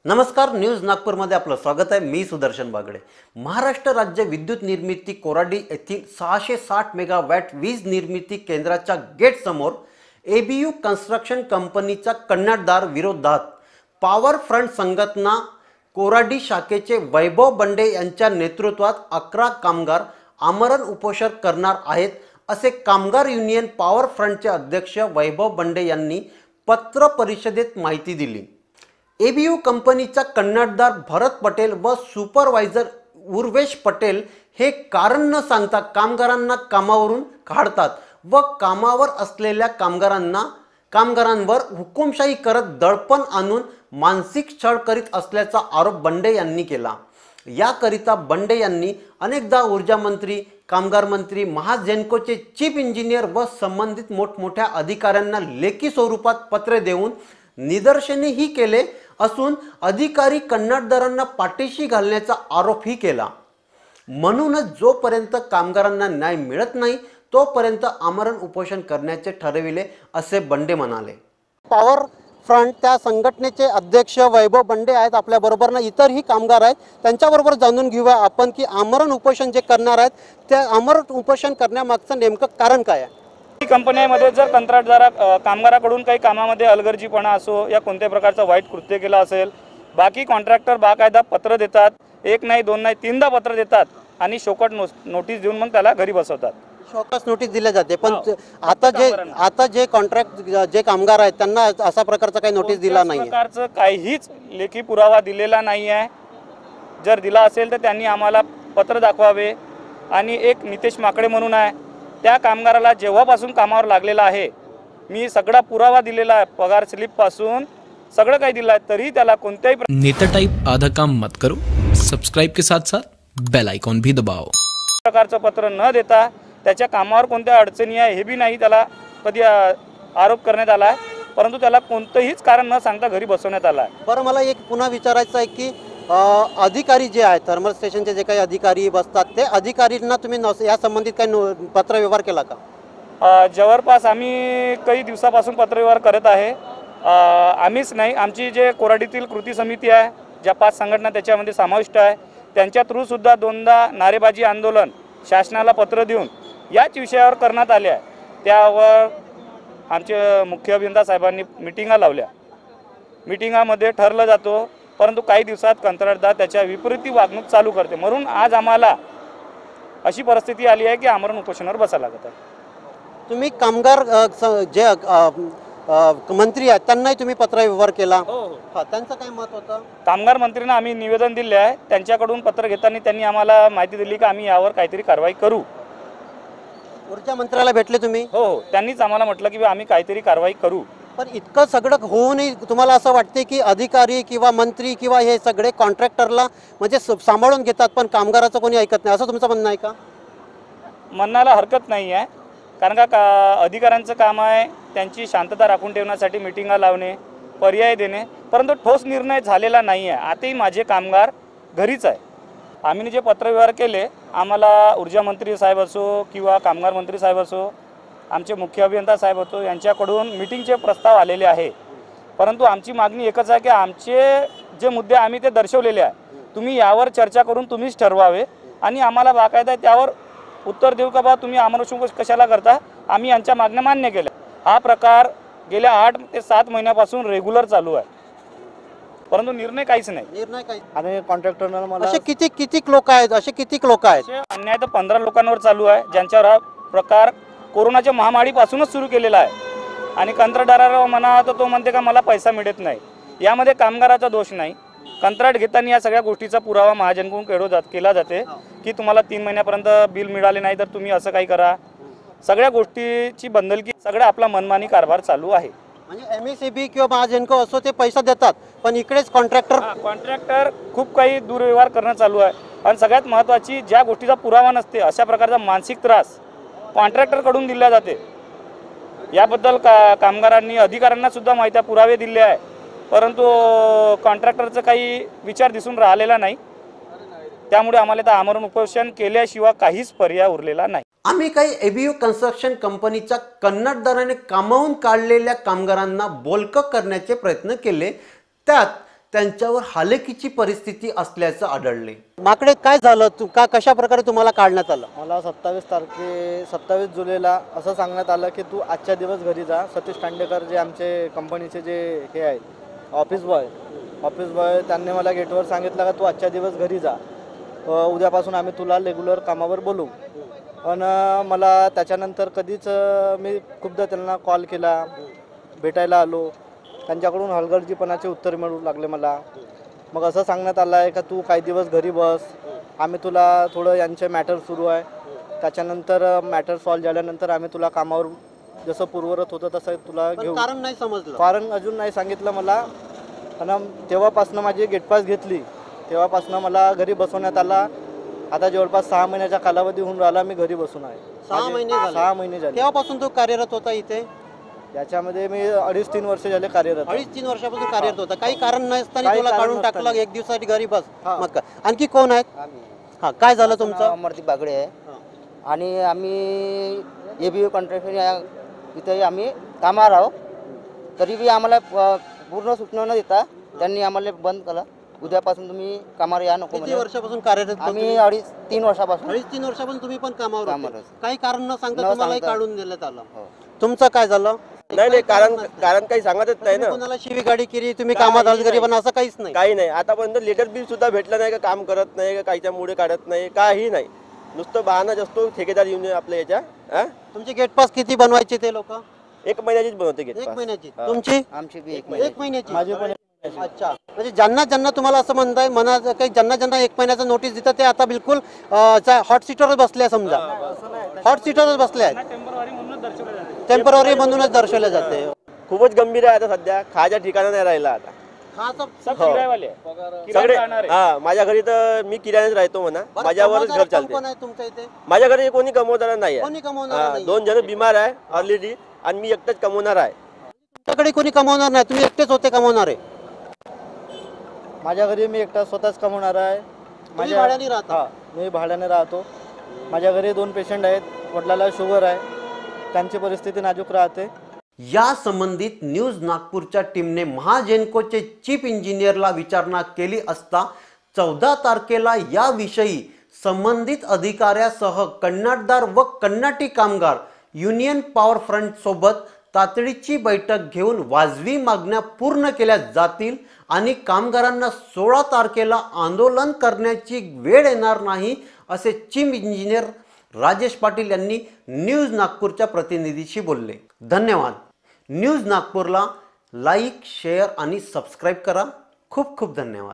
नमस्कार, न्यूज नागपूरमध्ये आपलं स्वागत आहे। मी सुदर्शन बागडे। महाराष्ट्र राज्य विद्युत निर्मिती कोराडी येथील 660 मेगावॅट वीज निर्मिती केंद्राच्या गेट समोर एबीयू कन्स्ट्रक्शन कंपनीच्या कंत्राटदार विरोधात पॉवर फ्रंट संघटना कोराडी शाखेचे वैभव बंडे यांच्या नेतृत्वात 11 कामगार आमरण उपोषण करणार आहेत, असे कामगार युनियन पॉवर फ्रंटचे अध्यक्ष वैभव बंडे यांनी पत्र परिषदेत माहिती दिली। एबीयू कंपनीचा कंत्राटदार भरत पटेल व सुपरवायझर उर्वेश पटेल हे कारण न सांगता कामगारांना कामावरून काढतात व कामावर असलेल्या कामगारांवर हुकुमशाही करत दडपण आणून मानसिक छळ करीत असल्याचा आरोप बंडे यांनी केला। याकरिता बंडे यांनी अनेकदा ऊर्जा मंत्री, कामगार मंत्री, महाजेनकोचे चीफ इंजिनियर व संबंधित मोठमोठ्या अधिकाऱ्यांना लेखी स्वरूपात पत्रे देऊन निदर्शनेही केले असून अधिकारी कंत्राटदारांना पाठीशी घालण्याचा आरोपही केला। म्हणूनच जोपर्यंत कामगारांना न्याय मिळत नाही तोपर्यंत आमरण उपोषण करण्याचे ठरविले, असे बंडे म्हणाले। पॉवर फ्रंट त्या संघटनेचे अध्यक्ष वैभव बंडे आहेत आपल्या बरोबर ना, इतरही कामगार आहेत, त्यांच्याबरोबर जाणून घेऊया आपण की आमरण उपोषण जे करणार आहेत त्या आमरण उपोषण करण्यामागचं नेमकं कारण काय आहे। कंपन्यांमध्ये जर कंत्राटदार कामगाराकडून काही कामामध्ये अलगर्जीपणा असो या कोणत्या प्रकारचं वाईट कृत्य केलं असेल, बाकी कॉन्ट्रॅक्टर बाकायदा पत्र देतात, एक नाही दोन नाही तीनदा पत्र देतात आणि शोकट नोटीस देऊन मग त्याला घरी बसवतात। शोकस नोटीस दिले जाते, पण आता जे कॉन्ट्रॅक्ट जे कामगार आहेत त्यांना अशा प्रकारचा काही नोटीस दिला नाही, प्रकारचं काहीच लेखी पुरावा दिलेला नाही आहे। जर दिला असेल तर त्यांनी आम्हाला पत्र दाखवावे। आणि एक नितेश माकडे म्हणून आहे, त्या कामगाराला जेव्हापासून कामावर लागलेला आहे मी सगळा पुरावा दिलेला आहे, पगार स्लिप पासून सगळं काही दिलं आहे, तरी त्याला कोणत्याही नेता टाइप आधा काम मत करो, सब्सक्राइब के साथ साथ बेल आइकॉन भी दबाओ। प्रकारचं पत्र न देता त्याच्या कामावर कोणत्या अडचणी आहे हे बी नाही त्याला कधी आरोप करण्यात आला आहे, परंतु त्याला कोणतंहीच कारण न सांगता घरी बसवण्यात आला आहे। बरं, मला एक पुन्हा विचारायचं आहे की अधिकारी जे आहेत थर्मल स्टेशनचे जे काही अधिकारी बसतात ते अधिकारींना तुम्ही या संबंधित काही पत्र व्यवहार केला का? जवळपास आम्ही काही दिवसापासून पत्रव्यवहार करत आहे। आम्हीच नाही, आमची जे कोराडीतील कृती समिती आहे, ज्या 5 संघटना त्याच्यामध्ये समाविष्ट आहे, त्यांच्या थ्रू सुद्धा दोनदा नारेबाजी आंदोलन शासनाला पत्र देऊन याच विषयावर करण्यात आले आहे। त्यावर आमचे मुख्य अभियंता साहेबांनी मिटिंगा लावल्या। मिटिंगामध्ये ठरलं जातो, परंतु काही दिवसात कंत्राटदार त्याच्या विपरीत वागणूक चालू करते, म्हणून आज आम्हाला अशी परिस्थिती आली आहे की आमरण उपोषणावर बसायला लागत आहे। तुम्ही कामगार जे मंत्री आहेत त्यांनाही तुम्ही पत्र व्यवहार केला, त्यांचं काय मत होतं? कामगार मंत्रींना आम्ही निवेदन दिले आहे, त्यांच्याकडून पत्र घेताना त्यांनी आम्हाला माहिती दिली की आम्ही यावर काहीतरी कारवाई करू। ऊर्जा मंत्र्याला भेटले तुम्ही? हो, त्यांनीच आम्हाला म्हटलं की आम्ही काहीतरी कारवाई करू। पण इतकं सगळं होऊनही तुम्हाला असं वाटते की अधिकारी किंवा मंत्री किंवा हे सगळे कॉन्ट्रॅक्टरला म्हणजे सांभाळून घेतात पण कामगाराचं कोणी ऐकत नाही, असं तुमचं म्हणणं आहे का? म्हणण्याला हरकत नाही आहे, कारण का अधिकाऱ्यांचं काम आहे त्यांची शांतता राखून ठेवण्यासाठी मिटिंगा लावणे, पर्याय देणे, परंतु ठोस निर्णय झालेला नाही आहे। आताही माझे कामगार घरीच आहे। आम्ही जे पत्रव्यवहार केले, आम्हाला ऊर्जा मंत्री साहेब असो किंवा कामगार मंत्री साहेब असो, आमचे मुख्य अभियंता साहेब होतो, यांच्याकडून मीटिंगचे प्रस्ताव आलेले आहे, परंतु आमची मागणी एकच आहे की आमचे जे मुद्दे आम्ही ते दर्शवलेले आहे, तुम्ही यावर चर्चा करून तुम्हीच ठरवावे आणि आम्हाला बाकायदा त्यावर उत्तर देऊ का बा तुम्ही आमरण कशाला करता। आम्ही यांच्या मागण्या मान्य केल्या। हा प्रकार गेल्या 8 ते 7 महिन्यापासून रेग्युलर चालू आहे, परंतु निर्णय काहीच नाही। निर्णय काही आणि कॉन्ट्रॅक्टरना मला असे किती लोक आहेत, असे किती लोक आहेत? अन्याय तर 15 लोकांवर चालू आहे, ज्यांच्यावर हा प्रकार कोरोनाच्या महामारीपासूनच सुरू केलेला आहे। आणि कंत्राटदाराला म्हणा तर तो म्हणते का मला पैसा मिळत नाही, यामध्ये कामगाराचा दोष नाही। कंत्राट घेताना या सगळ्या गोष्टीचा पुरावा महाजनकडून केला जाते की तुम्हाला 3 महिन्यापर्यंत बिल मिळाले नाही तर तुम्ही असं काही करा। सगळ्या गोष्टीची बंधलकी, सगळं आपला मनमानी कारभार चालू आहे। म्हणजे एमएससीबी किंवा महाजनको असो ते पैसा देतात, पण इकडेच कॉन्ट्रॅक्टर खूप काही दुर्व्यवहार करणं चालू आहे। आणि सगळ्यात महत्त्वाची, ज्या गोष्टीचा पुरावा नसते अशा प्रकारचा मानसिक त्रास कॉन्ट्रॅक्टरकडून दिला जाते। याबद्दल कामगारांनी अधिकाऱ्यांना सुद्धा माहिती पुरावे दिले आहे, परंतु कॉन्ट्रॅक्टरचं काही विचार दिसून राहिलेला नाही। त्यामुळे आम्हाला तर आमरण उपोषण केल्याशिवाय काहीच पर्याय उरलेला नाही। आम्ही काही एबीयू कन्स्ट्रक्शन कंपनीच्या कंत्राटदाराने कामावून काढलेल्या कामगारांना बोलकं करण्याचे प्रयत्न केले, त्यात त्यांच्यावर हालेकीची परिस्थिती असल्याचं आढळले. माकडे काय झालं, कशा प्रकारे तुम्हाला काढण्यात आलं? मला 27 जुलैला असं सांगण्यात आलं की तू आजच्या दिवस घरी जा. सतीश खांडेकर जे आमचे कंपनीचे जे हे आहेत ऑफिस बॉय त्यांनी मला गेटवर सांगितलं का तू आजच्या दिवस घरी जा, उद्यापासून आम्ही तुला रेग्युलर कामावर बोलू. पण मला त्याच्यानंतर कधीच मी खूपदा त्यांना कॉल केला, भेटायला आलो, त्यांच्याकडून हलगर्जीपणाचे उत्तर मिळू लागले मला. मग असं सांगण्यात आलं आहे का तू काही दिवस घरी बस, आम्ही तुला थोडं यांचे मॅटर सुरू आहे, त्याच्यानंतर मॅटर सॉल्व झाल्यानंतर आम्ही तुला कामावर जसं पूर्वरत होतं तसं तुला घेऊ. कारण नाही समजलं, कारण अजून नाही सांगितलं मला. आणि तेव्हापासनं माझी गेटपास घेतली, तेव्हापासनं मला घरी बसवण्यात आला. आता जवळपास 6 महिन्याचा कालावधी होऊन राहिला मी घरी बसून आहे. 6 महिने झाले. 6 महिने झाले. तेव्हापासून तो कार्यरत होता इथे? याच्यामध्ये मी 2.5-3 वर्ष झाले कार्यरत. 2.5-3 वर्षापासून कार्यरत होता. काही कारण नसताना काही तुला कारण काढून टाकलं, नसताना. एक दिवसासाठी घरी बस. मग काय? आणखी कोण आहेत? हा, काय झालं तुमचं? अमरदीप बागडे आहे आणि आम्ही ABU कॉन्ट्रॅक्टर या इथे आम्ही कामावर आहोत. तरी बी आम्हाला पूर्ण सूचना न देता त्यांनी आम्हाला बंद केलं. उद्यापासून तुम्ही कामावर या नको किती म्हणे. वर्षापासून कार्यरत? आम्ही 2.5-3 वर्षापासून 2.5-3 वर्षापासून तुम्ही पण कामावर कामावर होते. काही कारण न सांगता न तुम्हाला सांगता. काढून देण्यात आलं. हो. तुमचं काय झालं? नाही कारण काही सांगतच नाही ना. कोणाला शिवीगाडी केली, तुम्ही कामात आले घरी, पण असं काहीच नाही. काही नाही. आतापर्यंत लेटर बिल सुद्धा भेटलं नाही का, काम करत नाही का, काहीच्यामुळे काढत नाही, काही नाही. नुसतं बहाणा असतो ठेकेदार येऊन आपल्या याच्या. तुमचे गेट पास किती बनवायचे ते लोक? 1 महिन्याचीच बनवते घेत 1 महिन्याची. तुमची? आमची बी 1 महिन्याची. माझी पण अच्छा, म्हणजे ज्यांना तुम्हाला असं म्हणताय मनात काही ज्यांना 1 महिन्याचा नोटीस देतात ते आता बिलकुल हॉट सीटवर बसले, समजा हॉट सीटवरच बसले आहेत, टेम्पररी म्हणूनच दर्शवले जाते. खूपच गंभीर आहे आता सध्या. खायच्या ठिकाणा नाही राहिला आता. हा, सब किरायवाले सगळे राहणार आहे. हा, माझ्या घरी तर मी किराण्याच राहतो म्हणा. माझ्यावरच घर चालते. कोण आहे तुमच्या इथे? माझ्या घरी कोणी कमवणारा नाही कोणी आहे. कमवणार नाही. 2 जण बिमार आहे ऑलरेडी आणि मी एकटाच कमवणार आहे. तुमच्याकडे कोणी कमवणार नाही, तुम्ही एकटेच होते कमवणारे. माझ्या घरी मी एकटा स्वतःच कमवणार आहे. भाड्याने राहता? हा, मी भाड्याने राहतो. माझ्या घरी 2 पेशंट आहेत. वडिलाला शुगर आहे, त्यांची परिस्थिती नाजूक राहते. या संबंधित न्यूज नागपूरच्या टीमने महाजेनकोचे चीफ इंजिनियरला विचारणा केली असता 14 तारखेला याविषयी संबंधित अधिकाऱ्यासह कंत्राटदार व कंत्राटी कामगार युनियन पॉवर फ्रंट सोबत तातडीची बैठक घेऊन वाजवी मागण्या पूर्ण केल्या जातील आणि कामगारांना 16 तारखेला आंदोलन करण्याची वेळ येणार नाही, असे चीफ इंजिनियर राजेश पाटील यांनी न्यूज नागपूरच्या प्रतिनिधीशी बोलले. धन्यवाद. न्यूज नागपूरला लाईक, शेअर आणि सबस्क्राईब करा. खूप खूप धन्यवाद.